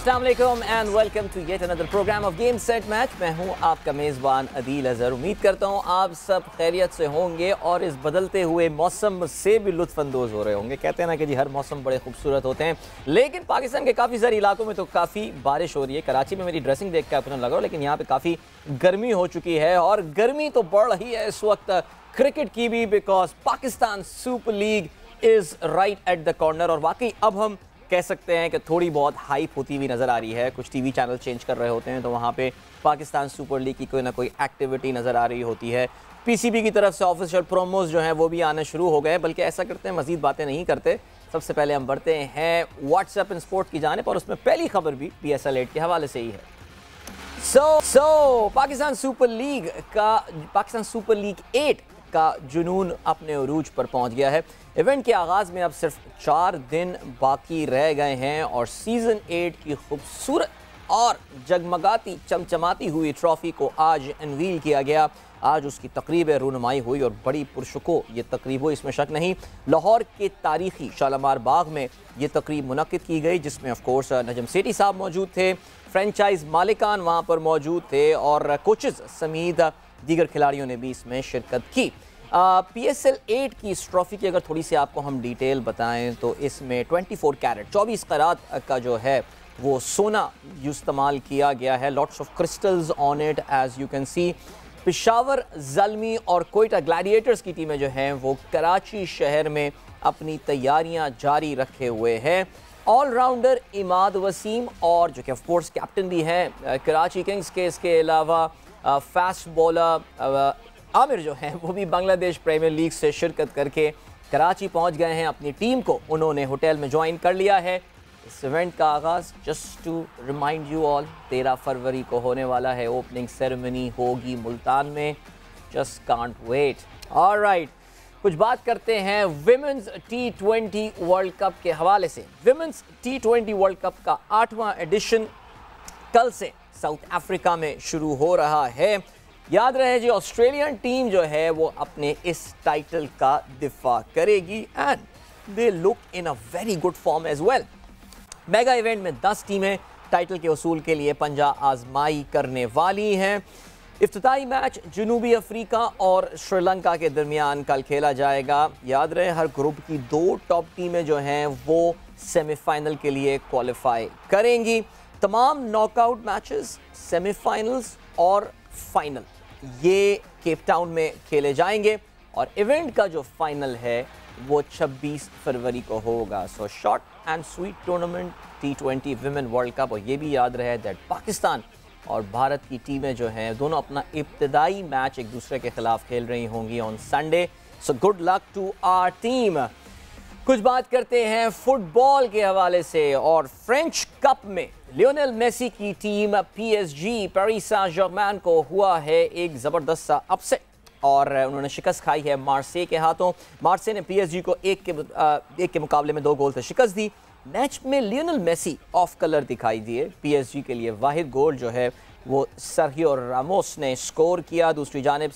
अस्सलाम वालेकुम and welcome to yet another programme of game set match. मैं हूं आपका मेज़बान अदील अज़हर। उम्मीद करता हूं आप सब खैरियत से होंगे और इस बदलते हुए मौसम से भी लुत्फ़ अंदोज़ हो रहे होंगे। कहते हैं ना कि जी हर मौसम बड़े खूबसूरत होते हैं, लेकिन पाकिस्तान के काफ़ी सारे इलाकों में तो काफ़ी बारिश हो रही है। कराची में मेरी ड्रेसिंग देख के आपको लग रहा हो, लेकिन यहाँ पर काफ़ी गर्मी हो चुकी है और गर्मी तो बढ़ रही है इस वक्त क्रिकेट की भी, because Pakistan super league is right at the corner. और वाकई अब हम कह सकते हैं कि थोड़ी बहुत हाइप होती हुई नज़र आ रही है। कुछ टीवी चैनल चेंज कर रहे होते हैं तो वहाँ पे पाकिस्तान सुपर लीग की कोई ना कोई एक्टिविटी नज़र आ रही होती है। पीसीबी की तरफ से ऑफिशियल प्रोमोज जो हैं वो भी आने शुरू हो गए। बल्कि ऐसा करते हैं, मज़ीद बातें नहीं करते, सबसे पहले हम बढ़ते हैं व्हाट्सएप इन स्पोर्ट की जानिब और उसमें पहली खबर भी PSL 8 के हवाले से ही है। पाकिस्तान सुपर लीग 8 का जुनून अपने उरूज पर पहुंच गया है। इवेंट के आगाज़ में अब सिर्फ 4 दिन बाकी रह गए हैं और सीज़न 8 की खूबसूरत और जगमगाती चमचमाती हुई ट्रॉफ़ी को आज अनवील किया गया। आज उसकी तकरीब रूनुमाई हुई और बड़ी पुरशको ये तकरीब हुई, इसमें शक नहीं। लाहौर के तारीखी शालामार बाग में ये तकरीब मुनक्किद की गई, जिसमें ऑफ कोर्स नजम सेठी साहब मौजूद थे, फ्रेंचाइज मालिकान वहाँ पर मौजूद थे और कोचेज़ समेत दीगर खिलाड़ियों ने भी इसमें शिरकत की। PSL 8 की इस ट्रॉफ़ी की अगर थोड़ी सी आपको हम डिटेल बताएं तो इसमें 24 कैरेट 24 करात का जो है वो सोना इस्तेमाल किया गया है। Lots of crystals on it as you can see. Peshawar Zalmi और कोयटा ग्लैडिएटर्स की टीमें जो हैं वो कराची शहर में अपनी तैयारियां जारी रखे हुए हैं। ऑलराउंडर इमाद वसीम और जो कि ऑफ कोर्स कैप्टन भी हैं कराची किंग्स के, इसके अलावा फास्ट बॉलर आमिर जो हैं वो भी बांग्लादेश प्रीमियर लीग से शिरकत करके कराची पहुंच गए हैं। अपनी टीम को उन्होंने होटल में ज्वाइन कर लिया है। इस इवेंट का आगाज़ just to remind you all 13 फरवरी को होने वाला है। ओपनिंग सेरेमनी होगी मुल्तान में। Just can't wait. ऑलराइट, कुछ बात करते हैं विमेंस T20 वर्ल्ड कप के हवाले से। विमेंस T20 वर्ल्ड कप का 8वां एडिशन कल से साउथ अफ्रीका में शुरू हो रहा है। याद रहे जी, ऑस्ट्रेलियन टीम जो है वो अपने इस टाइटल का दिफा करेगी and they look in a very good form as well. Mega event में 10 टीमें टाइटल के उसूल के लिए पंजा आजमाई करने वाली हैं। इफ्तिताई मैच जनूबी अफ्रीका और श्रीलंका के दरमियान कल खेला जाएगा। याद रहे हर ग्रुप की 2 टॉप टीमें जो हैं वो सेमीफाइनल के लिए क्वालिफाई करेंगी। तमाम नॉकआउट मैचेस, सेमीफाइनल्स और फाइनल ये केप टाउन में खेले जाएंगे और इवेंट का जो फाइनल है वो 26 फरवरी को होगा। So short and sweet tournament T20 women world cup. और ये भी याद रहे दैट पाकिस्तान और भारत की टीमें जो हैं दोनों अपना इब्तिदाई मैच एक दूसरे के खिलाफ खेल रही होंगी on Sunday. So good luck to our team. कुछ बात करते हैं फुटबॉल के हवाले से और फ्रेंच कप में लियोनेल मेसी की team PSG Paris Saint Germain को हुआ है एक ज़बरदस्त सा अपसेट और उन्होंने शिकस्त खाई है मार्से के हाथों। मार्से ने PSG को एक के मुकाबले में 2 गोल से शिकस्त दी। मैच में लियोनेल मेसी ऑफ कलर दिखाई दिए। PSG के लिए वाहिद गोल जो है वो सर्हियो रामोस ने स्कोर किया। दूसरी जानिब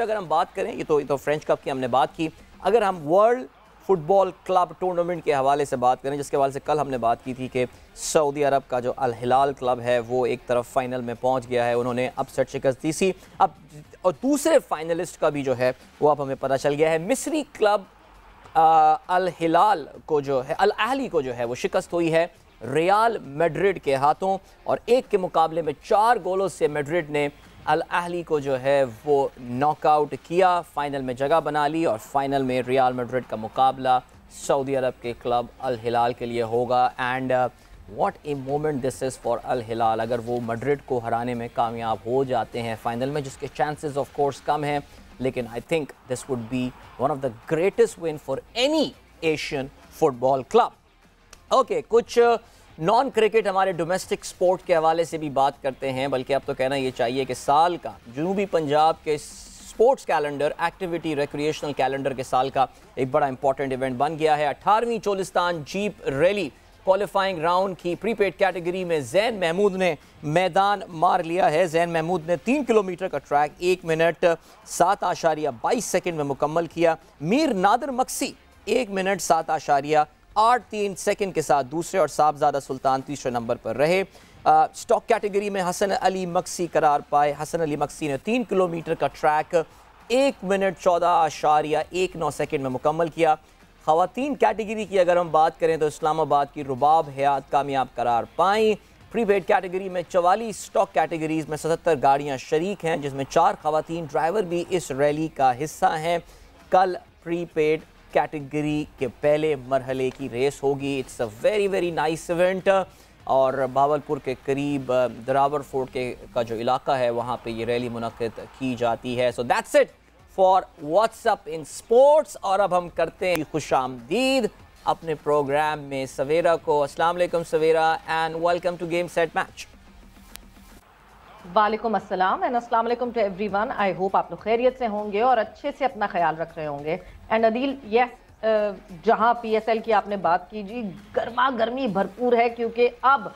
अगर हम बात करें, ये तो फ्रेंच कप की हमने बात की, अगर हम वर्ल्ड फुटबॉल क्लब टूर्नामेंट के हवाले से बात करें, जिसके हवाले से कल हमने बात की थी कि सऊदी अरब का जो अल हिलाल क्लब है वो एक तरफ फाइनल में पहुंच गया है, उन्होंने अपसेट शिकस्त दी थी। अब और दूसरे फाइनलिस्ट का भी जो है वो अब हमें पता चल गया है। मिस्री क्लब अल हिलाल को जो है, अल अहली को जो है वो शिकस्त हुई है रियाल मैड्रिड के हाथों और एक के मुकाबले में 4 गोलों से मैड्रिड ने अल अहली को जो है वो नॉकआउट किया, फाइनल में जगह बना ली और फाइनल में रियाल मैड्रिड का मुकाबला सऊदी अरब के क्लब अल हिलाल के लिए होगा। And what a moment this is for Al Hilal. अगर वो मैड्रिड को हराने में कामयाब हो जाते हैं फाइनल में, जिसके चांसेस ऑफ कोर्स कम हैं, लेकिन I think this would be one of the greatest win for any Asian football club. Okay, कुछ नॉन क्रिकेट हमारे डोमेस्टिक स्पोर्ट के हवाले से भी बात करते हैं। बल्कि अब तो कहना ये चाहिए कि साल का जनूबी पंजाब के sports calendar, activity recreational calendar के साल का एक बड़ा इंपॉर्टेंट इवेंट बन गया है। 18वीं Cholistan jeep rally qualifying round की प्रीपेड कैटेगरी में जैन महमूद ने मैदान मार लिया है। जैन महमूद ने 3 किलोमीटर का ट्रैक 1 मिनट 7.22 सेकंड में मुकम्मल किया। मीर नादर मक्सी 1 मिनट 7 8.3 सेकंड के साथ दूसरे और साहबजादा सुल्तान तीसरे नंबर पर रहे। स्टॉक कैटेगरी में हसन अली मक्सी करार पाए। हसन अली मक्सी ने 3 किलोमीटर का ट्रैक 1 मिनट 14.19 सेकंड में मुकम्मल किया। ख़वातीन कैटेगरी की अगर हम बात करें तो इस्लामाबाद की रुबाब हयात कामयाब करार पाई। प्रीपेड कैटेगरी में 44 स्टॉक कैटेगरीज में 77 गाड़ियां शरीक हैं, जिसमें 4 ख़वातीन ड्राइवर भी इस रैली का हिस्सा हैं। कल प्रीपेड कैटेगरी के पहले मरहले की रेस होगी। It's a very nice event और बावलपुर के करीब दरावर फोर्ट का जो इलाका है वहाँ पे ये रैली मुनक़िद की जाती है। So that's it for what's up in sports. और अब हम करते हैं खुशामदीद अपने प्रोग्राम में सवेरा को। अस्सलाम वालेकुम Savera and welcome to game set match. वालेकुम अस्सलाम एंड अस्सलाम वालेकुम टू एवरीवन। आई होप आप लोग खैरियत से होंगे और अच्छे से अपना ख्याल रख रहे होंगे। एंड अदील, यस, जहां पीएसएल की आपने बात की जी, गर्मा गर्मी भरपूर है क्योंकि अब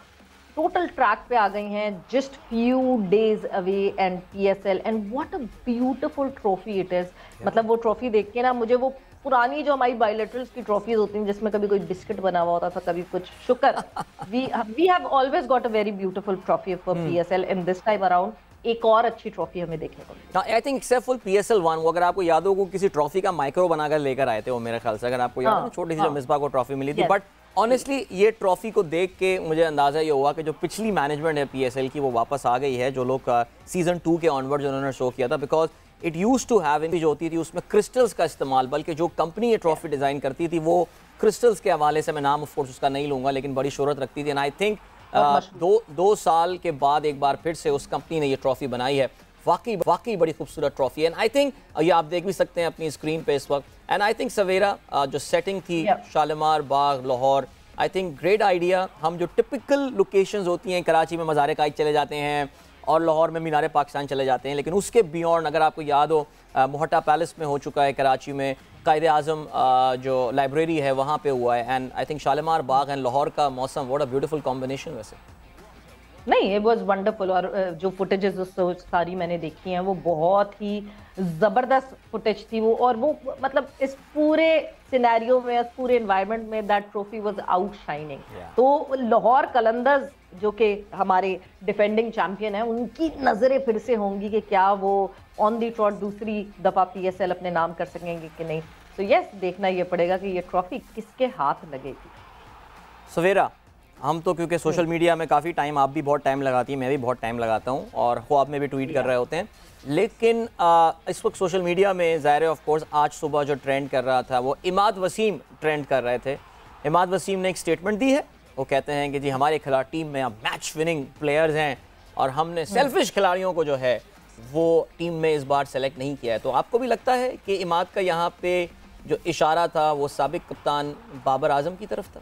टोटल ट्रैक पे आ गई हैं just few days away and PSL and what a beautiful trophy it is. मतलब वो ट्रॉफी देख के ना मुझे वो पुरानी जो हमारी बायलैटरल्स की ट्रॉफीज होती हैं जिसमें कभी कोई बिस्किट बना हुआ होता था, कभी कुछ शुक्र, we have always got a very beautiful trophy for PSL and this time around एक और अच्छी ट्रॉफी हमें देखने को मिली। I think except for PSL 1, वो अगर आपको याद हो, किसी ट्रॉफी का माइक्रो बनाकर लेकर आए थे वो, मेरे ख्याल से, अगर आपको याद है, छोटी सी जो मिसबा को ट्रॉफी मिली थी। बट ऑनेस्टली ये ट्रॉफी को देख के मुझे अंदाजा ये हुआ कि जो पिछली मैनेजमेंट है पीएसएल की वो वापस आ गई है, जो लोग सीजन 2 के ऑनवर्ड उन्होंने शो किया था। Because it used to have, जो होती थी उसमें क्रिस्टल्स का इस्तेमाल, बल्कि जो कंपनी ये ट्रॉफी डिज़ाइन करती थी वो क्रिस्टल्स के हवाले से, मैं नाम ऑफ कोर्स उसका नहीं लूँगा, लेकिन बड़ी शोहरत रखती थी। एंड आई थिंक दो साल के बाद एक बार फिर से उस कंपनी ने ये ट्रॉफी बनाई है। वाकई बड़ी खूबसूरत ट्रॉफी। एंड आई थिंक ये आप देख भी सकते हैं अपनी स्क्रीन पे इस वक्त। एंड आई थिंक सवेरा जो सेटिंग थी Shalimar Bagh Lahore, I think great idea. हम जो टिपिकल लोकेशंस होती हैं, कराची में मज़ार कायद चले जाते हैं और लाहौर में मीनार पाकिस्तान चले जाते हैं, लेकिन उसके बियॉन्ड, अगर आपको याद हो, मोहटा पैलेस में हो चुका है कराची में, कायद आज़म जो लाइब्रेरी है वहाँ पे हुआ है। And I think Shalimar Bagh and Lahore का मौसम, व्हाट अ ब्यूटीफुल कॉम्बिनेशन। वैसे नहीं, इट वाज वंडरफुल। और जो फुटेजेस सारी मैंने देखी हैं वो बहुत ही ज़बरदस्त फुटेज थी वो। और वो मतलब इस पूरे सिनेरियो में, इस पूरे एनवायरनमेंट में दैट ट्रॉफी वाज आउटशाइनिंग। तो लाहौर कलंदर्स जो कि हमारे डिफेंडिंग चैंपियन हैं, उनकी नज़रें फिर से होंगी कि क्या वो ऑन दी ट्रॉट दूसरी दफ़ा पीएसएल अपने नाम कर सकेंगे कि नहीं। तो यस, देखना ये पड़ेगा कि ये ट्रॉफी किसके हाथ लगेगी। सवेरा, हम तो क्योंकि सोशल मीडिया में काफ़ी टाइम, आप भी बहुत टाइम लगाती हैं, मैं भी बहुत टाइम लगाता हूँ और ख्वाब में भी ट्वीट कर रहे होते हैं, लेकिन इस वक्त सोशल मीडिया में ज़ाहिर है ऑफ कोर्स आज सुबह जो ट्रेंड कर रहा था वो इमाद वसीम ट्रेंड कर रहे थे। इमाद वसीम ने एक स्टेटमेंट दी है। वो कहते हैं कि जी हमारे खिलाड़ी टीम में अब मैच विनिंग प्लेयर्स हैं और हमने सेल्फिश खिलाड़ियों को जो है वो टीम में इस बार सेलेक्ट नहीं किया है। तो आपको भी लगता है कि इमाद का यहाँ पे जो इशारा था वो साबिक कप्तान बाबर आजम की तरफ था?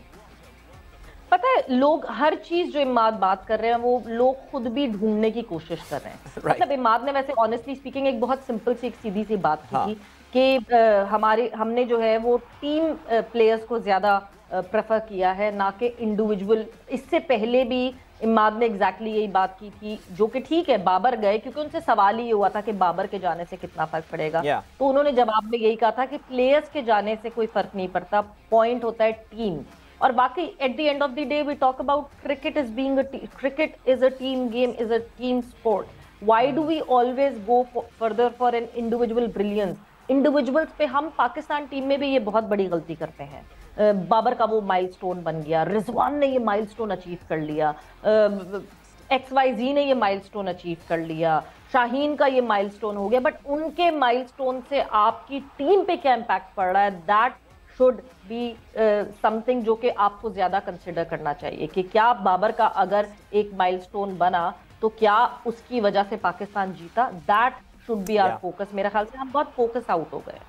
पता है, लोग हर चीज जो इमाद बात कर रहे हैं वो लोग खुद भी ढूंढने की कोशिश कर रहे हैं। मतलब इमाद ने वैसे ऑनेस्टली स्पीकिंग एक बहुत सिंपल सी, एक सीधी सी बात की थी कि हमने जो है वो टीम प्लेयर्स को ज्यादा प्रेफर किया है, ना कि इंडिविजुअल। इससे पहले भी इमाद ने एग्जैक्टली यही बात की थी, जो कि ठीक है, बाबर गए क्योंकि उनसे सवाल ही हुआ था कि बाबर के जाने से कितना फर्क पड़ेगा। तो उन्होंने जवाब में यही कहा था कि प्लेयर्स के जाने से कोई फर्क नहीं पड़ता, पॉइंट होता है टीम। और बाकी at the end of the day we talk about cricket is being cricket is a team game, is a team sport. Why do we always go further for an individual brilliance? Individuals पे हम Pakistan team में भी ये बहुत बड़ी गलती करते हैं। बाबर का वो माइलस्टोन बन गया, रिजवान ने ये माइलस्टोन अचीव कर लिया, XYZ ने ये माइलस्टोन अचीव कर लिया, शाहीन का ये माइलस्टोन हो गया, बट उनके माइलस्टोन से आपकी टीम पे क्या इम्पैक्ट पड़ रहा है, दैट शुड बी समथिंग जो कि आपको ज्यादा कंसिडर करना चाहिए कि क्या बाबर का अगर एक माइलस्टोन बना तो क्या उसकी वजह से पाकिस्तान जीता। That should be our focus. मेरे ख्याल से हम बहुत फोकस आउट हो गए।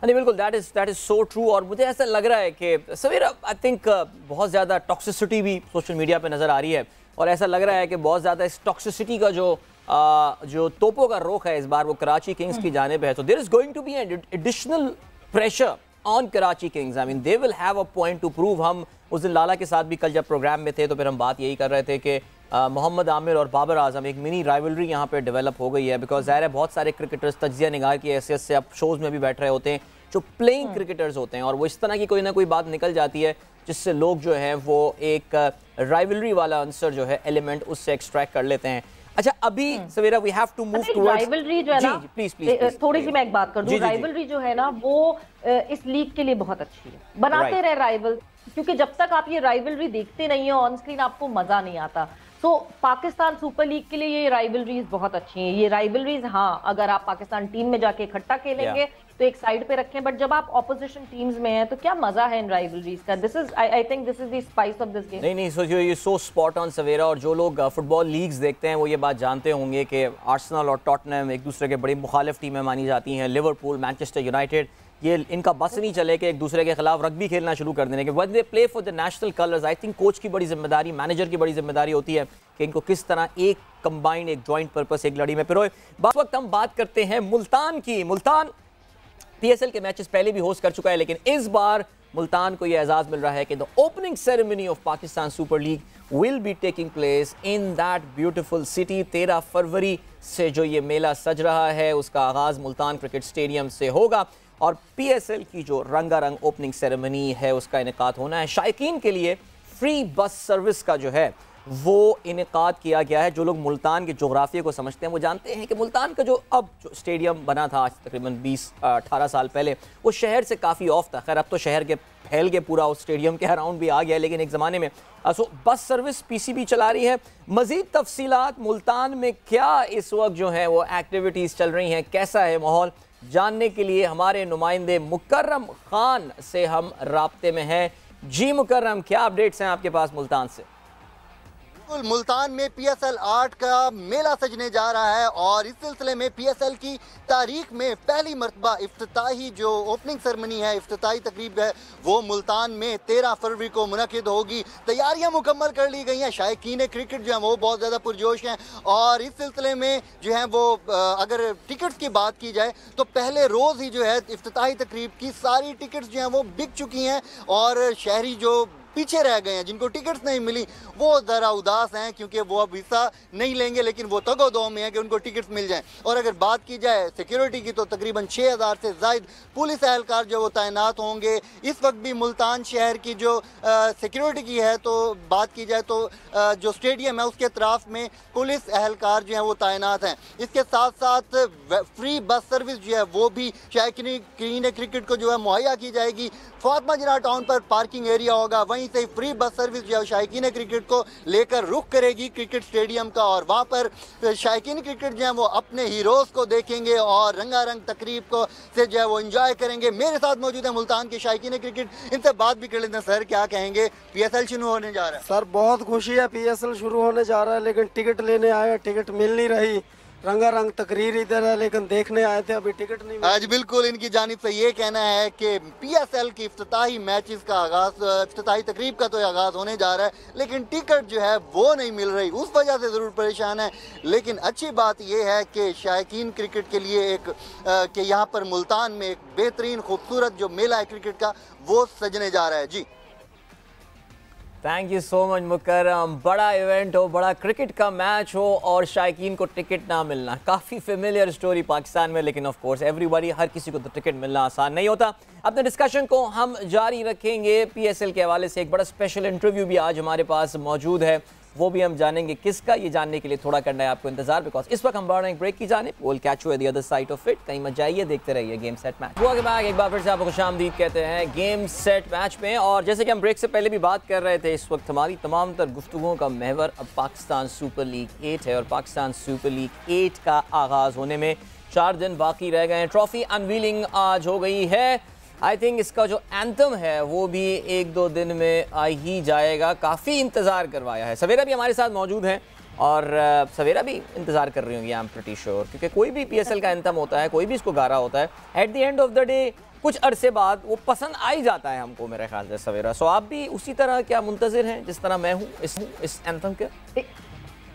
नहीं, बिल्कुल, दैट इज सो ट्रू। और मुझे ऐसा लग रहा है कि सवेरा आई थिंक बहुत ज़्यादा टॉक्सिसिटी भी सोशल मीडिया पे नज़र आ रही है और ऐसा लग रहा है कि बहुत ज़्यादा इस टॉक्सिसिटी का जो तोपों का रुख है इस बार वो कराची किंग्स की जानिब है। तो there is going to be an additional pressure on Karachi Kings. I mean they will have a point to prove. हम उस दिन लाला के साथ भी कल जब प्रोग्राम में थे तो फिर हम बात यही कर रहे थे कि मोहम्मद आमिर और बाबर आजम एक मिनी राइवलरी यहाँ पे डेवलप हो गई है। बिकॉज ज़ाहिर है बहुत सारे क्रिकेटर्स तज्जिया निगार की हैसियत से अब शोज़ में भी बैठ रहे होते हैं, जो प्लेइंग क्रिकेटर्स होते हैं, और वो इस तरह की कोई ना कोई बात निकल जाती है जिससे लोग जो है वो एक राइवलरी वाला आंसर जो है एलिमेंट उससे एक्सट्रैक्ट कर लेते हैं। अच्छा, अभी Savera we have to move towards rivalry जो है ना, प्लीज थोड़ी सी मैं एक बात कर दूं, राइवलरी जो है ना वो इस लीग के लिए बहुत अच्छी है, बनाते रहे राइवल, क्योंकि जब तक आप ये राइवलरी देखते नहीं हो ऑन स्क्रीन आपको मजा नहीं आता। तो पाकिस्तान सुपर लीग के लिए ये राइवलरीज बहुत अच्छी हैं। ये राइवलरीज, हाँ, अगर आप पाकिस्तान टीम में जाके इकट्ठा खेलेंगे तो एक साइड पे रखें, बट जब आप ऑपोजिशन टीम्स में हैं तो क्या मजा है इन राइवलरीज का। This is I think this is the spice of this game. नहीं सो ये सो स्पॉट ऑन सवेरा, और जो लोग फुटबॉल लीग्स देखते हैं वो ये बात जानते होंगे कि आर्सेनल और टॉटनहम एक दूसरे के बड़ी मुखालिफ टीमें मानी जाती हैं। लिवरपूल, मैनचेस्टर यूनाइटेड, ये इनका बस नहीं चले कि एक दूसरे के खिलाफ रग्बी खेलना शुरू कर देने के। When they play for the national colours, I think coach की बड़ी जिम्मेदारी, मैनेजर की बड़ी जिम्मेदारी होती है कि इनको किस तरह एक कंबाइंड, एक जॉइंट पर्पस, एक लड़ी में पिरोए। इस वक्त हम बात करते हैं मुल्तान की। मुल्तान पीएसएल के मैचेस पहले भी होस्ट कर चुका है, लेकिन इस बार मुल्तान को यह एजाज मिल रहा है कि the opening ceremony of Pakistan super league will be taking place in that beautiful city. 13 फरवरी से जो ये मेला सज रहा है उसका आगाज मुल्तान क्रिकेट स्टेडियम से होगा, और पीएसएल की जो रंगारंग ओपनिंग सेरेमनी है उसका इनेकाद होना है। शायकीन के लिए फ्री बस सर्विस का जो है वो इनेकाद किया गया है। जो लोग मुल्तान के जोग्राफिया को समझते हैं वो जानते हैं कि मुल्तान का जो स्टेडियम बना था आज तकरीबन 20-18 साल पहले, वो शहर से काफ़ी ऑफ था। खैर अब तो शहर के फैल के पूरा उस स्टेडियम के अराउंड भी आ गया, लेकिन एक ज़माने में बस सर्विस पीसीबी चला रही है। मज़ीद तफसीलात मुल्तान में क्या इस वक्त जो है वो एक्टिविटीज़ चल रही हैं, कैसा है माहौल, जानने के लिए हमारे नुमाइंदे मुकर्रम खान से हम राब्ते में हैं। जी मुकर्रम, क्या अपडेट्स हैं आपके पास मुल्तान से? मुल्तान में पीएसएल 8 का मेला सजने जा रहा है, और इस सिलसिले में पीएसएल की तारीख में पहली मरतबा इफ्तिताही जो ओपनिंग सेरेमनी है, इफ्तिताही तकरीब है, वो मुल्तान में 13 फरवरी को मुनक़िद होगी। तैयारियां मुकम्मल कर ली गई हैं। शायकीन क्रिकेट जो है वो बहुत ज़्यादा पुरजोश हैं, और इस सिलसिले में जो है वो अगर टिकट्स की बात की जाए तो पहले रोज़ ही जो है इफ्तिताही तकरीब की सारी टिकट्स जो हैं वो बिक चुकी हैं, और शहरी जो पीछे रह गए हैं, जिनको टिकट्स नहीं मिली, वो ज़रा उदास हैं क्योंकि वो अब हिस्सा नहीं लेंगे, लेकिन वो तगो-दो में है कि उनको टिकट्स मिल जाएं। और अगर बात की जाए सिक्योरिटी की तो तकरीबन 6000 से ज़ायद पुलिस एहलकार जो वो तैनात होंगे। इस वक्त भी मुल्तान शहर की जो सिक्योरिटी की है तो बात की जाए तो जो स्टेडियम है उसके अतराफ में पुलिस एहलकार जो है वो तैनात हैं। इसके साथ साथ फ्री बस सर्विस जो है वो भी शायकीन क्रिकेट को जो है मुहैया की जाएगी। फातिमा जिन्ना टाउन पर पार्किंग एरिया होगा, वहीं से फ्री बस सर्विस जो है शायकीन क्रिकेट को लेकर रुख करेगी क्रिकेट स्टेडियम का, और वहाँ पर शायकीन क्रिकेट जो है वो अपने हीरोज़ को देखेंगे और रंगारंग तकरीब को से जो है वो एंजॉय करेंगे। मेरे साथ मौजूद है मुल्तान के शायकीन क्रिकेट, इनसे बात भी कर लेते हैं। सर क्या कहेंगे, पीएसएल शुरू होने जा रहा है? सर बहुत खुशी है, पीएसएल शुरू होने जा रहा है, लेकिन टिकट लेने आए, टिकट मिल नहीं रही। रंगारंग तकरीर इधर है, लेकिन देखने आए थे, अभी टिकट नहीं मिला। आज बिल्कुल इनकी जानिब से ये कहना है कि पीएसएल की इफ्तिताही मैचेस का आगाज, इफ्तिताही तकरीब का तो आगाज होने जा रहा है, लेकिन टिकट जो है वो नहीं मिल रही, उस वजह से ज़रूर परेशान है। लेकिन अच्छी बात यह है कि शायकीन क्रिकेट के लिए एक कि यहाँ पर मुल्तान में एक बेहतरीन खूबसूरत जो मेला है क्रिकेट का वो सजने जा रहा है। जी थैंक यू सो मच मुकर्रम। बड़ा इवेंट हो, बड़ा क्रिकेट का मैच हो और शायकीन को टिकट ना मिलना, काफ़ी फेमिलियर स्टोरी पाकिस्तान में, लेकिन ऑफ कोर्स एवरीबॉडी, हर किसी को तो टिकट मिलना आसान नहीं होता। अपने डिस्कशन को हम जारी रखेंगे। पीएसएल के हवाले से एक बड़ा स्पेशल इंटरव्यू भी आज हमारे पास मौजूद है, वो भी हम जानेंगे किसका। ये जानने के लिए थोड़ा करना है आपको इंतजार, बिकॉज इस वक्त हम बढ़ रहे हैं ब्रेक की जानिब। Will catch you at the other side of it. कहीं मत जाइए, देखते रहिए गेम सेट मैच। वो के बाद एक बार फिर से आपको खुशामदीद कहते हैं गेम सेट मैच में। और जैसे कि हम ब्रेक से पहले भी बात कर रहे थे, इस वक्त हमारी तमाम तर गुफ्तगुओं का महवर अब पाकिस्तान सुपर लीग 8 है, और पाकिस्तान सुपर लीग 8 का आगाज़ होने में 4 दिन बाकी रह गए हैं। ट्रॉफी अनवीलिंग आज हो गई है। आई थिंक इसका जो एंथम है वो भी 1-2 दिन में आ ही जाएगा। काफ़ी इंतज़ार करवाया है। सवेरा भी हमारे साथ मौजूद हैं, और सवेरा भी इंतज़ार कर रही होंगी, आई एम प्रीटी श्योर, क्योंकि कोई भी पीएसएल का एंथम होता है, कोई भी इसको गा रहा होता है, eight the end of the day कुछ अरसे बाद वो पसंद आ ही जाता है हमको, मेरे ख्याल से सवेरा। सो आप भी उसी तरह क्या मुंतज़िर हैं जिस तरह मैं हूँ इस एंथम के?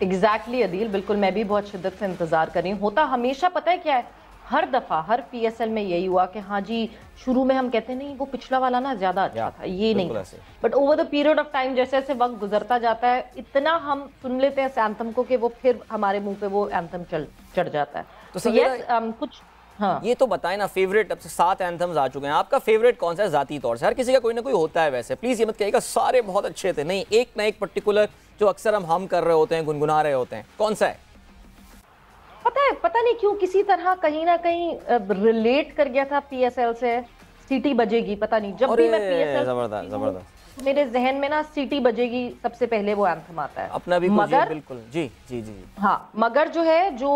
एग्जैक्टली अदील, बिल्कुल मैं भी बहुत शिद्दत से इंतज़ार कर रही हूँ। होता हमेशा पता है क्या है, हर दफ़ा हर पीएसएल में यही हुआ कि हाँ जी, शुरू में हम कहते नहीं वो पिछला वाला ना ज़्यादा अच्छा था, ये नहीं, but over the period of time जैसे जैसे वक्त गुजरता जाता है, इतना हम सुन लेते हैं एंथम को कि वो फिर हमारे मुंह पे वो एंथम चढ़ जाता है। तो यस, कुछ हाँ। ये तो बताएं ना, फेवरेट, अब से 7 एंथम्स आ चुके हैं, आपका फेवरेट कौन सा है ज़ाती तौर से? हर किसी का कोई ना कोई होता है वैसे, प्लीज़ ये मत कहिएगा सारे बहुत अच्छे थे, नहीं, एक ना एक पर्टिकुलर जो अक्सर हम कर रहे होते हैं, गुनगुना रहे होते हैं, कौन सा है? पता नहीं क्यों किसी तरह कहीं ना कहीं रिलेट कर गया था पीएसएल से, सीटी बजेगी, पता नहीं, जब भी मैं पीएसएल, जबरदस्त, मेरे जहन में ना सीटी बजेगी सबसे पहले वो एंथम आता है। अपना भी मगर बिल्कुल, जी जी जी, हाँ, मगर जो है जो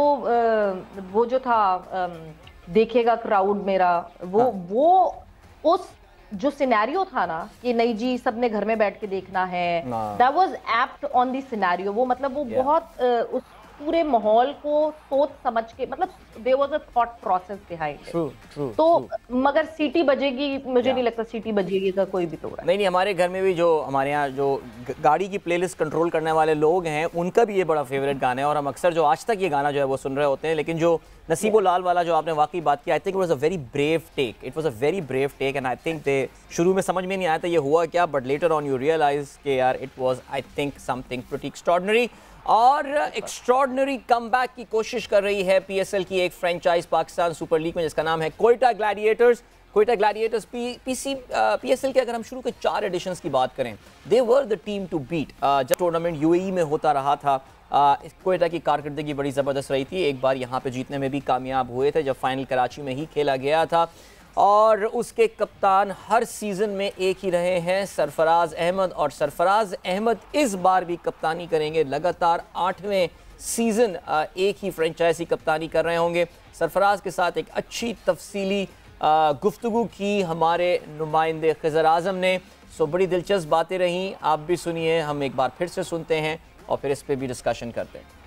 वो जो था देखेगा क्राउड मेरा, वो उस जो सिनेरियो था ना कि नहीं जी सबने घर में बैठ के देखना है, that was apt on the scenario. वो मतलब वो बहुत उस पूरे माहौल को सोच समझ के, मतलब there was a thought process behind. तो मगर सीटी बजेगी, मुझे नहीं लगता सीटी बजेगी का कोई भी तोड़ा। नहीं, हमारे घर में भी जो हमारे यहाँ जो गाड़ी की प्लेलिस्ट कंट्रोल करने वाले लोग हैं, उनका भी ये बड़ा फेवरेट गाना है, और हम अक्सर जो आज तक ये गाना जो है वो सुन रहे होते हैं। लेकिन जो नसीबो लाल वाला जो आपने वाकई बात की, I think it was a very brave take, it was a very brave take, and I think they शुरू में समझ में नहीं आया था ये हुआ क्या, but later on you realise के यार it was I think something pretty extraordinary. और एक्स्ट्रॉर्डिनरी कमबैक की कोशिश कर रही है पीएसएल की एक फ्रेंचाइज पाकिस्तान सुपर लीग में, जिसका नाम है Quetta Gladiators. Quetta Gladiators PSL के अगर हम शुरू के 4 एडिशंस की बात करें, they were the team to beat. जब टूर्नामेंट यूएई में होता रहा था, कोयटा की कारकर्दगी बड़ी ज़बरदस्त रही थी, एक बार यहाँ पे जीतने में भी कामयाब हुए थे जब फाइनल कराची में ही खेला गया था। और उसके कप्तान हर सीज़न में एक ही रहे हैं, सरफराज अहमद, और सरफराज अहमद इस बार भी कप्तानी करेंगे, लगातार 8वें सीज़न एक ही फ्रेंचाइजी कप्तानी कर रहे होंगे। सरफराज के साथ एक अच्छी तफसीली गुफ्तगू की हमारे नुमाइंदे खिज़र आज़म ने, सो बड़ी दिलचस्प बातें रहीं, आप भी सुनिए, हम एक बार फिर से सुनते हैं और फिर इस पर भी डिस्कशन करते हैं।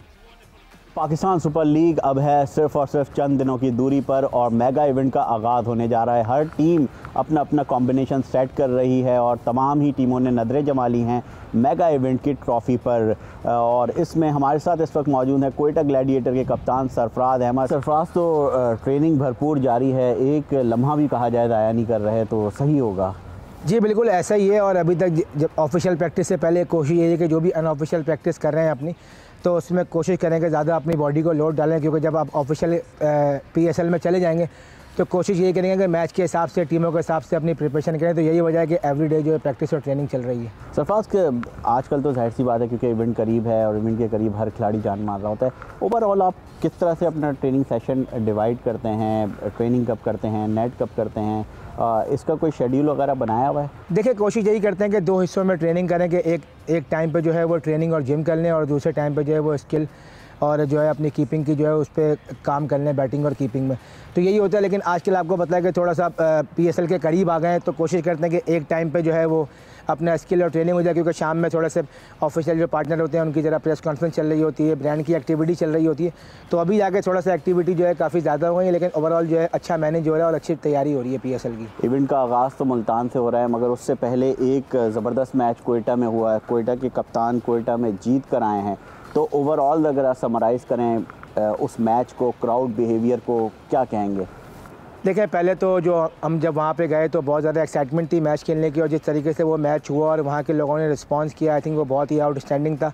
पाकिस्तान सुपर लीग अब है सिर्फ और सिर्फ चंद दिनों की दूरी पर और मेगा इवेंट का आगाज़ होने जा रहा है। हर टीम अपना अपना कॉम्बिनेशन सेट कर रही है और तमाम ही टीमों ने नज़रें जमा ली हैं मेगा इवेंट की ट्रॉफ़ी पर। और इसमें हमारे साथ इस वक्त मौजूद है कोयटा ग्लैडिएटर के कप्तान सरफराज अहमद। सरफराज, तो ट्रेनिंग भरपूर जारी है, एक लम्हा भी कहा जाए ज़ाया नहीं कर रहे, तो सही होगा? जी बिल्कुल ऐसा ही है, और अभी तक जब ऑफिशियल प्रैक्टिस से पहले कोशिश ये है कि जो भी अनऑफिशियल प्रैक्टिस कर रहे हैं अपनी, तो उसमें कोशिश करें कि ज़्यादा अपनी बॉडी को लोड डालें, क्योंकि जब आप ऑफिशियल पीएसएल में चले जाएंगे तो कोशिश यही करेंगे कि मैच के हिसाब से, टीमों के हिसाब से अपनी प्रिपरेशन करें। तो यही वजह है कि एवरीडे जो है प्रैक्टिस और ट्रेनिंग चल रही है। सरफराज के आजकल तो जाहिर सी बात है क्योंकि इवेंट करीब है और इवेंट के करीब हर खिलाड़ी जान मार रहा होता है, ओवरऑल आप किस तरह से अपना ट्रेनिंग सेशन डिवाइड करते हैं, ट्रेनिंग कब करते हैं, नेट कब करते हैं, इसका कोई शेड्यूल वगैरह बनाया हुआ है? देखिए, कोशिश यही करते हैं कि 2 हिस्सों में ट्रेनिंग करें, कि एक टाइम पे जो है वो ट्रेनिंग और जिम कर लें, और दूसरे टाइम पे जो है वो स्किल और जो है अपनी कीपिंग की जो है उस पर काम कर लें, बैटिंग और कीपिंग में। तो यही होता है। लेकिन आजकल आपको पता है कि थोड़ा सा पीएसएल के करीब आ गए हैं, तो कोशिश करते हैं कि एक टाइम पे जो है वो अपना स्किल और ट्रेनिंग हो जाए, क्योंकि शाम में थोड़ा से ऑफिशियल जो पार्टनर होते हैं उनकी ज़रा प्रेस कॉन्फ्रेंस चल रही होती है, ब्रांड की एक्टिविटी चल रही होती है, तो अभी जाके थोड़ा सा एक्टिविटी जो है काफ़ी ज़्यादा हो गई है, लेकिन ओवरऑल जो है अच्छा मैनेज हो रहा है और अच्छी तैयारी हो रही है पीएसएल की। इवेंट का आगाज़ तो मुल्तान से हो रहा है, मगर उससे पहले एक ज़बरदस्त मैच कोयटा में हुआ है, कोयटा के कप्तान कोयटा में जीत कर आए हैं, तो ओवरऑल अगर आप समराइज़ करें उस मैच को, क्राउड बिहेवियर को, क्या कहेंगे? देखिए, पहले तो जो हम जब वहाँ पे गए तो बहुत ज़्यादा एक्साइटमेंट थी मैच खेलने की, और जिस तरीके से वो मैच हुआ और वहाँ के लोगों ने रिस्पांस किया, आई थिंक वो बहुत ही आउटस्टैंडिंग था,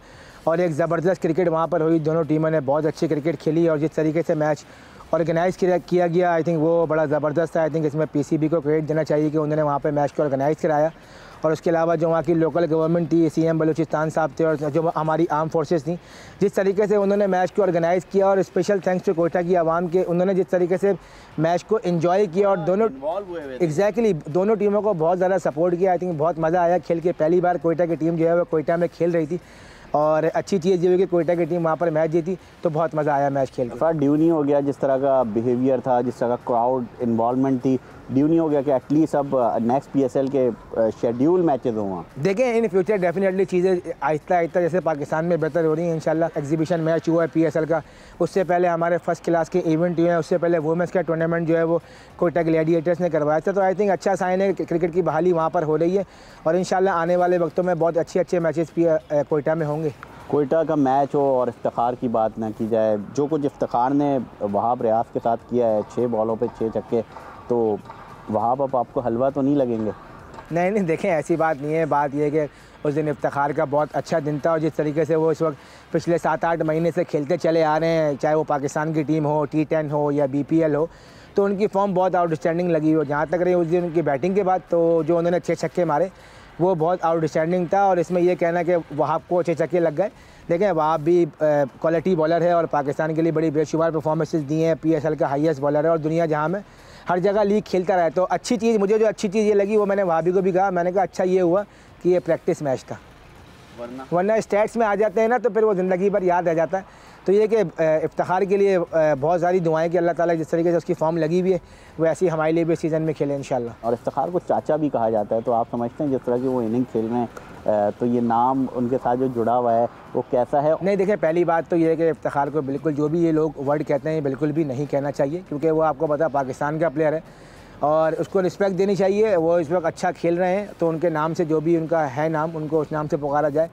और एक ज़बरदस्त क्रिकेट वहाँ पर हुई। दोनों टीमों ने बहुत अच्छी क्रिकेट खेली, और जिस तरीके से मैच ऑर्गेनाइज़ किया गया, आई थिंक वो बड़ा ज़बरदस्त था। आई थिंक इसमें पीसीबी को क्रेडिट देना चाहिए कि उन्होंने वहाँ पर मैच को ऑर्गेनाइज़ कराया, और उसके अलावा जो वहाँ की लोकल गवर्नमेंट थी, सीएम बलूचिस्तान साहब थे, और जो हमारी आर्म फोर्सेस थी, जिस तरीके से उन्होंने मैच को ऑर्गेनाइज़ किया, और स्पेशल थैंक्स टू कोयटा की आवाम के, उन्होंने जिस तरीके से मैच को एंजॉय किया और दोनों एग्जैक्टली दोनों टीमों को बहुत ज़्यादा सपोर्ट किया। आई थिंक बहुत मज़ा आया खेल के। पहली बार कोयटा की टीम जो है वो कोयटा में खेल रही थी, और अच्छी चीज़ ये हुई कि कोयटा की टीम वहाँ पर मैच जीती, तो बहुत मज़ा आया मैच खेल के। ड्यू नहीं हो गया जिस तरह का बिहेवियर था, जिस तरह का क्राउड इन्वॉल्वमेंट थी, ड्यू नहीं हो गया कि एटलीस्ट अब नेक्स्ट पीएसएल के शेड्यूल मैचेस हों? देखें, इन फ्यूचर डेफिनेटली चीज़ें आहिस्ता आहिस्ता जैसे पाकिस्तान में बेहतर हो रही हैं इंशाल्लाह। एग्जीबिशन मैच हुआ है पीएसएल का, उससे पहले हमारे फर्स्ट क्लास के इवेंट हुए हैं, उससे पहले वुमेंस का टूर्नामेंट जो है वो कोयटा ग्लैडिएटर्स ने करवाया था। तो आई थिंक अच्छा साइन है, क्रिकेट की बहाली वहाँ पर हो रही है, और इंशाल्लाह आने वाले वक्तों में बहुत अच्छे मैचेस कोयटा में होंगे। कोयटा का मैच हो और इफ्तिखार की बात ना की जाए, जो कुछ इफ्तिखार ने वहाब रियाज के साथ किया है, 6 बॉलों पे 6 छक्के, तो वहाब अब आपको हलवा तो नहीं लगेंगे? नहीं, देखें ऐसी बात नहीं है। बात यह है कि उस दिन इफ्तिखार का बहुत अच्छा दिन था, और जिस तरीके से वो इस वक्त पिछले 7-8 महीने से खेलते चले आ रहे हैं, चाहे वो पाकिस्तान की टीम हो, T10 हो या BPL हो, तो उनकी फॉर्म बहुत आउटस्टैंडिंग लगी हुई। जहाँ तक रही उस दिन उनकी बैटिंग के बाद, तो जो उन्होंने 6 छक्के मारे वो बहुत आउटस्टैंडिंग था। और इसमें ये कहना कि वहाब को 6 छक्के लग गए, देखें वहाब भी क्वालिटी बॉलर है और पाकिस्तान के लिए बड़ी बेशुमार परफॉर्मेंसेस दी हैं। PSL का हाईएस्ट बॉलर है और दुनिया जहाँ में हर जगह लीग खेलता रहा है। तो अच्छी चीज़, मुझे जो अच्छी चीज़ ये लगी वो मैंने वहाबी को भी कहा, मैंने कहा अच्छा ये हुआ कि ये प्रैक्टिस मैच था, वरना स्टैट्स में आ जाते हैं ना तो फिर वो ज़िंदगी भर याद रह जाता है। तो ये कि इफ्तिखार के लिए बहुत सारी दुआएं कि अल्लाह ताला जिस तरीके से उसकी फॉर्म लगी हुई है वो ऐसी हमारे लिए भी सीज़न में खेले इंशाल्लाह। और इफ्तिखार को चाचा भी कहा जाता है, तो आप समझते हैं जिस तरह की वो इनिंग खेल रहे हैं तो ये नाम उनके साथ जो जुड़ा हुआ है वो कैसा है? नहीं देखें, पहली बात तो ये है कि इफ्तिखार को बिल्कुल जो भी ये लोग वर्ड कहते हैं बिल्कुल भी नहीं कहना चाहिए, क्योंकि वो आपको पता है पाकिस्तान का प्लेयर है और उसको रिस्पेक्ट देनी चाहिए। वो इस वक्त अच्छा खेल रहे हैं तो उनके नाम से जो भी उनका है नाम, उनको उस नाम से पुकारा जाए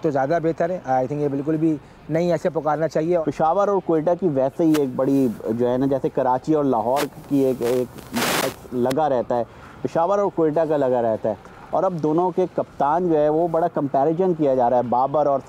तो ज़्यादा बेहतर है। आई थिंक ये बिल्कुल भी नहीं ऐसे पुकारना चाहिए। पेशावर और कोयटा की वैसे ही एक बड़ी जो है ना, जैसे कराची और लाहौर की एक लगा रहता है, पेशावर और कोयटा का लगा रहता है। और अब दोनों के कप्तान जो है वो बड़ा कंपैरिजन किया जा रहा है, बाबर और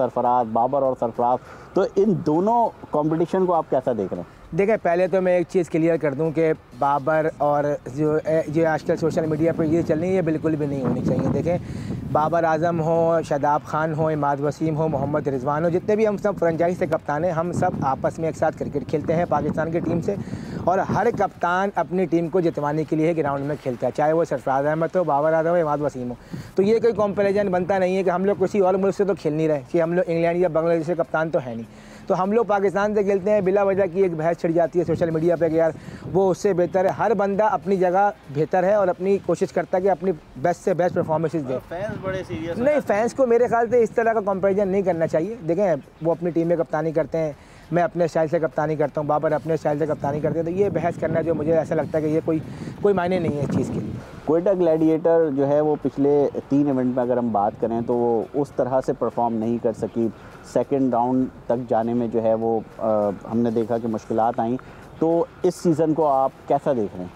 सरफराज। तो इन दोनों कंपटीशन को आप कैसा देख रहे हैं? देखें, पहले तो मैं एक चीज़ क्लियर कर दूं कि बाबर और जो आजकल सोशल मीडिया पर ये चल रही है ये बिल्कुल भी नहीं होनी चाहिए। देखें, बाबर आजम हो, शादाब खान हो, इमाद वसीम हो, मोहम्मद रिजवान हो, जितने भी हम सब फ्रेंचाइज से कप्तान हैं, हम सब आपस में एक साथ क्रिकेट खेलते हैं पाकिस्तान की टीम से। और हर कप्तान अपनी टीम को जितवाने के लिए ग्राउंड में खेलता है, चाहे वो सरफराज अहमद हो, बाबर आजम हो, इमाद वसीम हो। तो ये कोई कंपैरिजन बनता नहीं है कि हम लोग किसी और मुल्क से तो खेल नहीं रहे कि हम लोग इंग्लैंड या बांग्लादेश से कप्तान तो है नहीं, तो हम लोग पाकिस्तान से खेलते हैं। बिला वजह की एक बहस छिड़ जाती है सोशल मीडिया पे कि यार वो उससे बेहतर है। हर बंदा अपनी जगह बेहतर है और अपनी कोशिश करता है कि अपनी बेस्ट से बेस्ट परफॉर्मेंसेस दे। फैंस बड़े सीरियस नहीं, फैंस को मेरे ख्याल से इस तरह का कंपैरिजन नहीं करना चाहिए। देखें, वो अपनी टीम में कप्तानी करते हैं, मैं अपने स्टाइल से कप्तानी करता हूँ, बाबर अपने स्टाइल से कप्तानी करते हैं। तो ये बहस करना जो मुझे ऐसा लगता है कि ये कोई मायने नहीं है इस चीज़ के। कोयटा ग्लैडिएटर जो है वो पिछले 3 इवेंट में अगर हम बात करें तो वो उस तरह से परफॉर्म नहीं कर सकी। सेकंड राउंड तक जाने में जो है वो हमने देखा कि मुश्किलात आई। तो इस सीज़न को आप कैसा देख रहे हैं?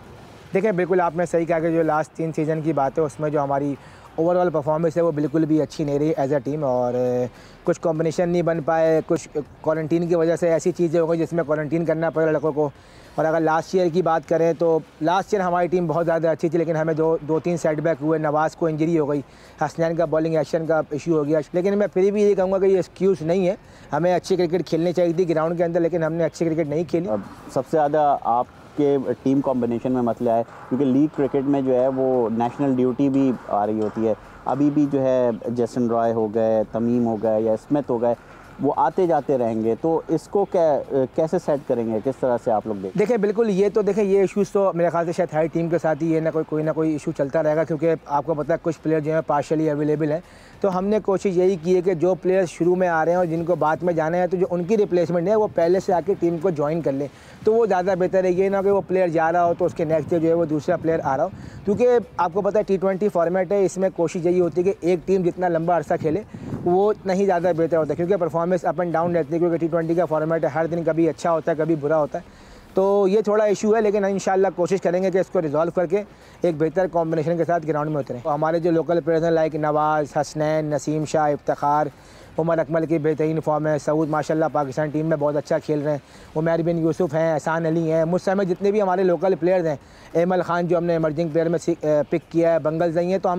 देखिए, बिल्कुल आपने सही कहा कि जो लास्ट 3 सीज़न की बात है उसमें जो हमारी ओवरऑल परफॉर्मेंस है वो बिल्कुल भी अच्छी नहीं रही एज अ टीम। और कुछ कॉम्बिनेशन नहीं बन पाए, कुछ क्वारंटीन की वजह से ऐसी चीज़ें हो गई जिसमें क्वारंटीन करना पड़ा लड़कों को। और अगर लास्ट ईयर की बात करें तो लास्ट ईयर हमारी टीम बहुत ज़्यादा अच्छी थी, लेकिन हमें 2-3 सेटबैक हुए। नवाज़ को इंजरी हो गई, हसनैन का बॉलिंग एक्शन का इशू हो गया। लेकिन मैं फिर भी ये कहूँगा कि ये एक्सक्यूज़ नहीं है, हमें अच्छी क्रिकेट खेलनी चाहिए थी ग्राउंड के अंदर, लेकिन हमने अच्छी क्रिकेट नहीं खेली। सबसे ज़्यादा आपके टीम कॉम्बिनेशन में मसला है क्योंकि लीग क्रिकेट में जो है वो नेशनल ड्यूटी भी आ रही होती है। अभी भी जो है जेसन रॉय हो गए, तमीम हो गए या स्मिथ हो गए, वो आते जाते रहेंगे। तो इसको कैसे सेट करेंगे, किस तरह से आप लोग देखें? बिल्कुल, ये तो देखें ये इश्यूज़ तो मेरे ख्याल से शायद हर टीम के साथ ही ये कोई ना कोई इशू चलता रहेगा, क्योंकि आपको पता है कुछ प्लेयर जो है पार्शली अवेलेबल हैं। तो हमने कोशिश यही की है कि जो प्लेयर्स शुरू में आ रहे हैं और जिनको बाद में जाना है तो जो उनकी रिप्लेसमेंट है वो पहले से आके टीम को ज्वाइन कर लें, तो वो ज़्यादा बेहतर है। ये ना कि वो प्लेयर जा रहा हो तो उसके नेक्स्ट डे जो है वो दूसरा प्लेयर आ रहा हो, क्योंकि आपको पता है T20 फॉर्मेट है, इसमें कोशिश यही होती है कि एक टीम जितना लंबा अरसा खेले वो उतना ही ज़्यादा बेहतर होता है, क्योंकि परफॉर्मेंस अप एंड डाउन रहती है, क्योंकि T20 का फॉर्मेट है, हर दिन कभी अच्छा होता है कभी बुरा होता है। तो ये थोड़ा इशू है, लेकिन इंशाल्लाह कोशिश करेंगे कि इसको रिजॉल्व करके एक बेहतर कॉम्बिनेशन के साथ ग्राउंड में उतरें। तो हमारे जो लोकल प्लेयर्स हैं लाइक नवाज़, हसनैन, नसीम शाह, इफ्तिखार, उमर अकमल की बेहतरीन फॉर्म है, सऊद माशाल्लाह पाकिस्तान टीम में बहुत अच्छा खेल रहे हैं, उमर बिन यूसुफ हैं, एहसान अली हैं, मुझ समय जितने भी हमारे लोकल प्लेयर्स हैं, एमल खान जो हमने इमर्जिंग प्लेयर में पिक किया है, बंगल जई हैं। तो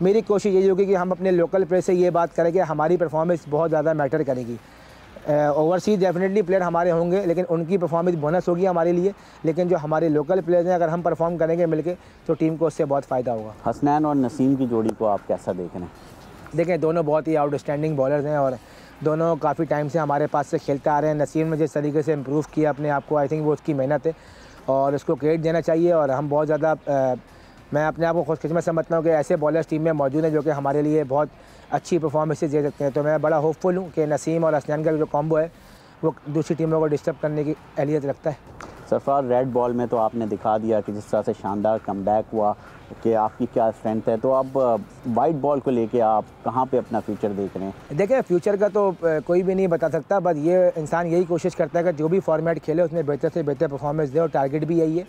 मेरी कोशिश यही होगी कि हम अपने लोकल प्लेयर से ये बात करें कि हमारी परफॉर्मेंस बहुत ज़्यादा मैटर करेगी। ओवरसीज डेफिनेटली प्लेयर हमारे होंगे, लेकिन उनकी परफॉर्मेंस बोनस होगी हमारे लिए, लेकिन जो हमारे लोकल प्लेयर्स हैं अगर हम परफॉर्म करेंगे मिलके तो टीम को उससे बहुत फ़ायदा होगा। हसनैन और नसीम की जोड़ी को आप कैसा देख रहे हैं? देखें, दोनों बहुत ही आउटस्टैंडिंग बॉलर्स हैं और दोनों काफ़ी टाइम से हमारे पास से खेलते आ रहे हैं। नसीम ने जिस तरीके से इम्प्रूव किया अपने आप को, आई थिंक वो उसकी मेहनत है और उसको क्रेडिट देना चाहिए। और हम बहुत ज़्यादा मैं अपने आप को खुशकिस्मत समझता हूँ कि ऐसे बॉलर्स टीम में मौजूद हैं जो कि हमारे लिए बहुत अच्छी परफॉर्मेंसेस दे सकते हैं। तो मैं बड़ा होपफुल हूँ कि नसीम और हसनैन का जो कॉम्बो है वो दूसरी टीमों को डिस्टर्ब करने की अहलियत रखता है। सरफराज, रेड बॉल में तो आपने दिखा दिया कि जिस तरह से शानदार कमबैक हुआ कि आपकी क्या स्ट्रेंथ है, तो अब वाइट बॉल को लेके आप कहाँ पे अपना फ्यूचर देख रहे हैं? देखिए, फ्यूचर का तो कोई भी नहीं बता सकता, बस ये इंसान यही कोशिश करता है कि जो भी फॉर्मेट खेले उसमें बेहतर से बेहतर परफॉर्मेंस दे, और टारगेट भी यही है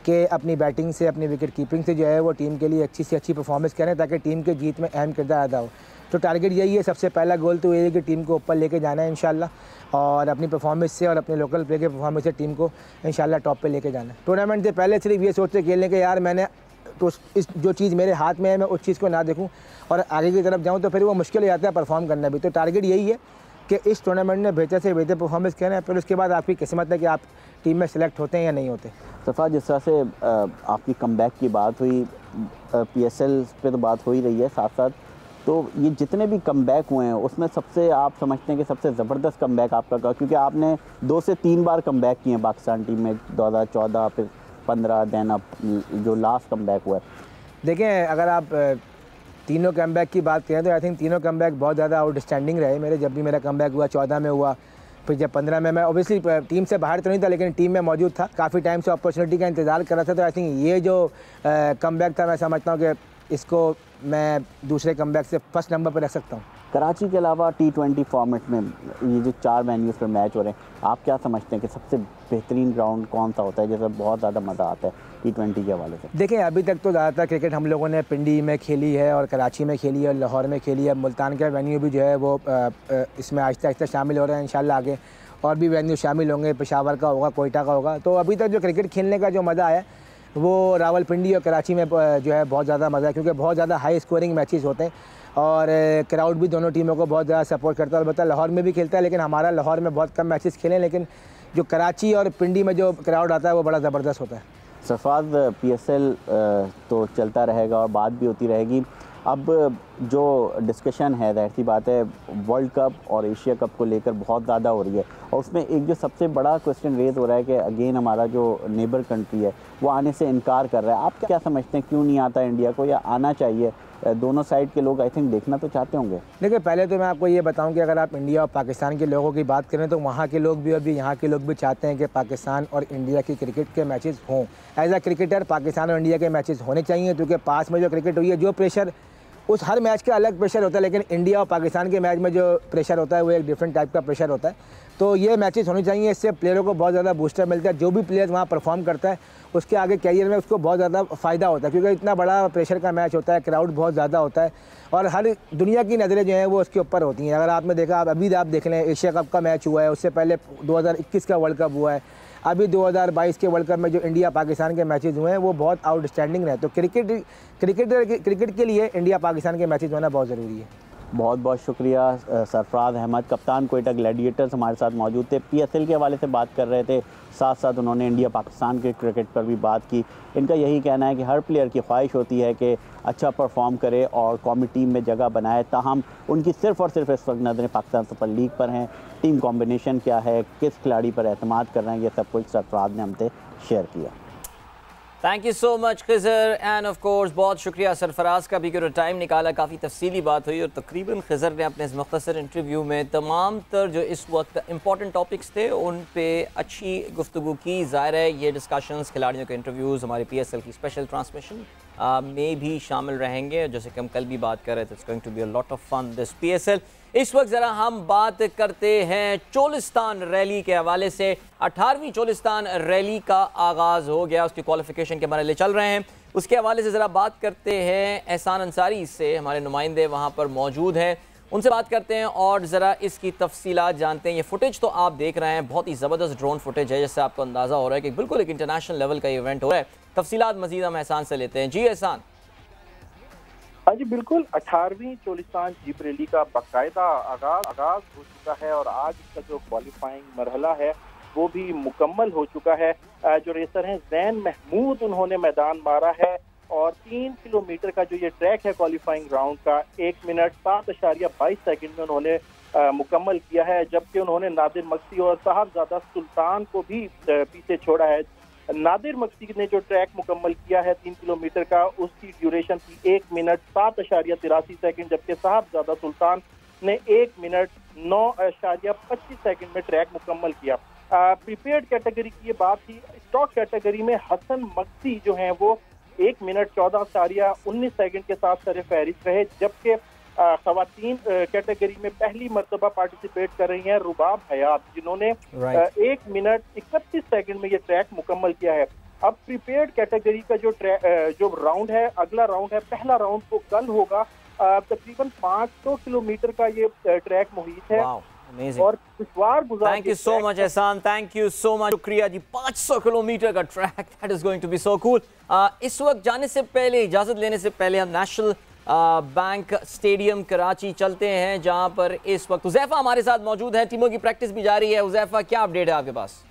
कि अपनी बैटिंग से, अपनी विकेट कीपिंग से जो है वो टीम के लिए अच्छी से अच्छी परफॉर्मेंस करें ताकि टीम के जीत में अहम किरदार अदा हो। तो टारगेट यही है, सबसे पहला गोल तो ये है कि टीम को ऊपर लेके जाना है इंशाल्लाह, और अपनी परफॉर्मेंस से और अपने लोकल प्ले के परफॉर्मेंस से टीम को इंशाल्लाह टॉप पे लेके जाना है। टूर्नामेंट से पहले सिर्फ ये सोचते खेलने के यार मैंने तो इस जो चीज़ मेरे हाथ में है मैं उस चीज़ को ना देखूँ और आगे की तरफ जाऊँ, तो फिर वो मुश्किल हो जाता है परफॉर्म करना भी। तो टारगेट यही है कि इस टूर्नामेंट में बेहतर से बेहतर परफॉर्मेंस करना है, फिर उसके बाद आपकी किस्मत है कि आप टीम में सेलेक्ट होते हैं या नहीं होते। सरफराज, जिस तरह से आपकी कमबैक की बात हुई, PSL पे तो बात हो ही रही है साथ साथ, तो ये जितने भी कमबैक हुए हैं उसमें सबसे आप समझते हैं कि सबसे ज़बरदस्त कमबैक आपका का, क्योंकि आपने 2 से 3 बार कमबैक किए हैं पाकिस्तान टीम में, 2014 फिर 15 देन अब जो लास्ट कमबैक हुआ है। देखें, अगर आप तीनों कमबैक की बात करें तो आई थिंक तीनों कमबैक बहुत ज़्यादा आउटस्टैंडिंग रहे मेरे। जब भी मेरा कमबैक हुआ 14 में हुआ, फिर जब 15 में मैं ऑब्वियसली टीम से बाहर तो नहीं था लेकिन टीम में मौजूद था, काफ़ी टाइम से अपॉर्चुनिटी का इंतज़ार कर रहा था। तो आई थिंक ये जो कमबैक था मैं समझता हूँ कि इसको मैं दूसरे कमबैक से फर्स्ट नंबर पर रख सकता हूँ। कराची के अलावा T20 फॉर्मेट में ये जो 4 वेन्यूज़ पर मैच हो रहे हैं, आप क्या समझते हैं कि सबसे बेहतरीन ग्राउंड कौन सा होता है जैसे बहुत ज़्यादा मज़ा आता है T20 के हवाले से? देखें, अभी तक तो ज़्यादातर क्रिकेट हम लोगों ने पिंडी में खेली है और कराची में खेली है और लाहौर में खेली है। मुल्तान का वेन्यू भी जो है वो इसमें आहिस्ता आहिस्ता शामिल हो रहा है। इंशाल्लाह आगे और भी वेन्यू शामिल होंगे, पेशावर का होगा, कोयटा का होगा। तो अभी तक जो क्रिकेट खेलने का जो मज़ा है वो रावलपिंडी और कराची में जो है बहुत ज़्यादा मज़ा है, क्योंकि बहुत ज़्यादा हाई स्कोरिंग मैचेस होते हैं और क्राउड भी दोनों टीमों को बहुत ज़्यादा सपोर्ट करता है। अलबत्ता लाहौर में भी खेलता है, लेकिन हमारा लाहौर में बहुत कम मैचेस खेले, लेकिन जो कराची और पिंडी में जो क्राउड आता है वो बड़ा ज़बरदस्त होता है। सरफराज, PSL तो चलता रहेगा और बात भी होती रहेगी। अब जो डिस्कशन है, ज़ाहिर सी बात है, वर्ल्ड कप और एशिया कप को लेकर बहुत ज़्यादा हो रही है और उसमें एक जो सबसे बड़ा क्वेश्चन रेज हो रहा है कि अगेन हमारा जो नेबर कंट्री है वो आने से इनकार कर रहा है। आप क्या समझते हैं, क्यों नहीं आता इंडिया को, या आना चाहिए? दोनों साइड के लोग आई थिंक देखना तो चाहते होंगे। देखिए, पहले तो मैं आपको ये बताऊं कि अगर आप इंडिया और पाकिस्तान के लोगों की बात करें तो वहाँ के लोग भी और भी यहाँ के लोग भी चाहते हैं कि पाकिस्तान और इंडिया की क्रिकेट के मैचेस हों। एज अ क्रिकेटर पाकिस्तान और इंडिया के मैचेस होने चाहिए, क्योंकि पास में जो क्रिकेट हुई है, जो प्रेशर उस हर मैच का अलग प्रेशर होता है, लेकिन इंडिया और पाकिस्तान के मैच में जो प्रेशर होता है वो एक डिफरेंट टाइप का प्रेशर होता है। तो ये मैचेस होने चाहिए, इससे प्लेयरों को बहुत ज़्यादा बूस्टर मिलता है। जो भी प्लेयर वहाँ परफॉर्म करता है उसके आगे कैरियर में उसको बहुत ज़्यादा फ़ायदा होता है, क्योंकि इतना बड़ा प्रेशर का मैच होता है, क्राउड बहुत ज़्यादा होता है और हर दुनिया की नज़रें जो हैं वो उसके ऊपर होती हैं। अगर आपने देखा, अभी आप देख लें, एशिया कप का मैच हुआ है, उससे पहले 2021 का वर्ल्ड कप हुआ है, अभी 2022 के वर्ल्ड कप में जो इंडिया पाकिस्तान के मैचेस हुए हैं वो बहुत आउटस्टैंडिंग रहे। तो क्रिकेट के लिए इंडिया पाकिस्तान के मैचेस होना बहुत ज़रूरी है। बहुत बहुत शुक्रिया सरफराज अहमद, कप्तान कोयटा ग्लैडिएटर्स हमारे साथ मौजूद थे। PSL के हवाले से बात कर रहे थे, साथ साथ उन्होंने इंडिया पाकिस्तान के क्रिकेट पर भी बात की। इनका यही कहना है कि हर प्लेयर की ख्वाहिश होती है कि अच्छा परफॉर्म करे और कौमी टीम में जगह बनाए। ताहम उनकी सिर्फ़ और सिर्फ इस वक्त नज़रें पाकिस्तान सुपर लीग पर हैं। टीम कॉम्बिनेशन क्या है, किस खिलाड़ी पर एतमाद कर रहे हैं, ये सब कुछ सरफराज ने हमसे शेयर किया। Thank you so much Khizar, end of course बहुत शुक्रिया सरफराज का भी कि टाइम निकाला। काफ़ी तफसीली बात हुई और तकरीबन खिज़र ने अपने इस मुख्तसर इंटरव्यू में तमाम तर जो इस वक्त इंपॉर्टेंट टॉपिक्स थे उन पे अच्छी गुफ्तगू की। ज़ाहिर है ये डिस्कशंस, खिलाड़ियों के इंटरव्यूज़ हमारे PSL की स्पेशल ट्रांसमिशन में भी शामिल रहेंगे, जैसे कि हम कल भी बात कर रहे थे। It's going to be a lot of fun this PSL। इस वक्त ज़रा हम बात करते हैं चोलिस्तान रैली के हवाले से। 18वीं चोलिस्तान रैली का आगाज़ हो गया, उसकी क्वालिफिकेशन के मरहले चल रहे हैं। उसके हवाले से ज़रा बात करते हैं एहसान अंसारी से, हमारे नुमाइंदे वहाँ पर मौजूद हैं, उनसे बात करते हैं और ज़रा इसकी तफसीलात जानते हैं। ये फुटेज तो आप देख रहे हैं, बहुत ही ज़बरदस्त ड्रोन फुटेज है, जिससे आपको अंदाज़ा हो रहा है कि बिल्कुल एक इंटरनेशनल लेवल का इवेंट हो रहा है। तफसीलात मज़ीद हम एहसान से लेते हैं। जी एहसान। हाँ जी बिल्कुल, 18वीं चोलिस्तान जीप रैली का बाकायदा आगाज हो चुका है और आज इसका जो क्वालिफाइंग मरहला है वो भी मुकम्मल हो चुका है। जो रेसर हैं जैन महमूद, उन्होंने मैदान मारा है और 3 किलोमीटर का जो ये ट्रैक है क्वालिफाइंग राउंड का 1 मिनट 7.22 सेकंड में उन्होंने मुकम्मल किया है, जबकि उन्होंने नादिर मक्सी और साहबजादा सुल्तान को भी पीछे छोड़ा है। नादिर मक्सी ने जो ट्रैक मुकम्मल किया है 3 किलोमीटर का, उसकी ड्यूरेशन थी 1 मिनट 7.83 सेकंड, जबकि साहबजादा सुल्तान ने 1 मिनट 9.25 सेकंड में ट्रैक मुकम्मल किया। प्रीपेड कैटेगरी की ये बात थी। स्टॉक कैटेगरी में हसन मक्सी जो हैं वो 1 मिनट 14.19 सेकंड के साथ सर फहरिस्त रहे, जबकि खवातीन कैटेगरी में पहली मर्तबा पार्टिसिपेट कर रही हैं रुबाब हयात, जिन्होंने 1 मिनट 31 सेकंड में ये ट्रैक मुकम्मल किया है। अब प्रीपेड कैटेगरी का जो राउंड है, अगला राउंड है, पहला राउंड तो कल होगा तकरीबन 500 किलोमीटर का ये ट्रैक मुहित है। Amazing. और दुश्वार गुजार थैंक यू सो मच एहसान, थैंक यू सो मच, शुक्रिया जी। 500 किलोमीटर का track, that is going to be so cool. इस वक्त जाने से पहले, इजाजत लेने से पहले, हम नेशनल बैंक स्टेडियम कराची चलते हैं, जहां पर इस वक्त हुज़ैफा हमारे साथ मौजूद है। टीमों की प्रैक्टिस भी जारी है। हुज़ैफा, क्या अपडेट है आपके पास?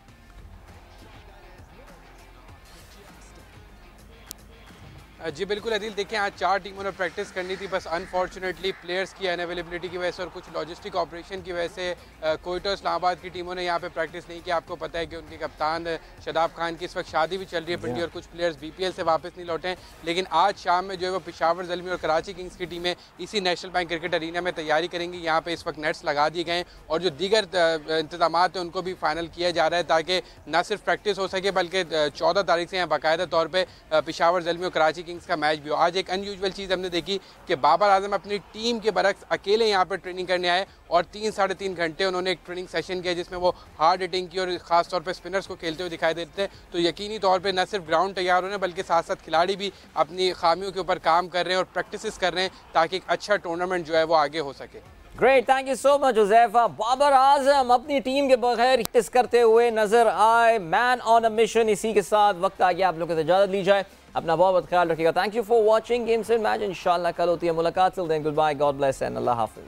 जी बिल्कुल अदिल, देखिए आज 4 टीमों ने प्रैक्टिस करनी थी, बस अनफॉर्चुनेटली प्लेयर्स की अनअवेलेबिलिटी की वजह से और कुछ लॉजिस्टिक ऑपरेशन की वजह से कोयटा इस्लामाबाद की टीमों ने यहाँ पे प्रैक्टिस नहीं की। आपको पता है कि उनके कप्तान शदाब खान की इस वक्त शादी भी चल रही है पिंडी और कुछ प्लेयर्स BPL से वापस नहीं लौटे हैं। लेकिन आज शाम में जो है वो पेशावर ज़ल्मी और कराची किंग्स की टीमें इसी नेशनल बैंक क्रिकेट अरीना में तैयारी करेंगी। यहाँ पर इस वक्त नेट्स लगा दिए गए हैं और जो दीगर इंतजाम हैं उनको भी फाइनल किया जा रहा है, ताकि न सिर्फ प्रैक्टिस हो सके बल्कि 14 तारीख से यहाँ बाकायदा तौर पर पेशावर ज़ल्मी और कराची किंग्स का मैच भी हो। आज एक अनयूजुअल चीज़ हमने देखी कि बाबर आजम अपनी टीम के बरक्स अकेले यहाँ पर ट्रेनिंग करने आए और 3-3.5 घंटे उन्होंने एक ट्रेनिंग सेशन किया, जिसमें वो हार्ड हिटिंग की और ख़ास तौर पे स्पिनर्स को खेलते हुए दिखाई देते हैं। तो यकीनी तौर पे न सिर्फ ग्राउंड तैयार हो रहे हैं बल्कि साथ साथ खिलाड़ी भी अपनी खामियों के ऊपर काम कर रहे हैं और प्रैक्टिस कर रहे हैं, ताकि एक अच्छा टूर्नामेंट जो है वो आगे हो सके। Great, thank you so much Huzaifa. Babar Azam अपनी टीम के बगैर प्रैक्टिस करते हुए नजर आए, मैन ऑन अ मिशन। इसी के साथ वक्त आ गया आप लोगों से इजाजत ली जाए। अपना बहुत बहुत ख्याल रखिएगा। Thank you for watching games and match. इंशाल्लाह कल होती है मुलाकात। Till then good bye, god bless and अल्लाह हाफिज।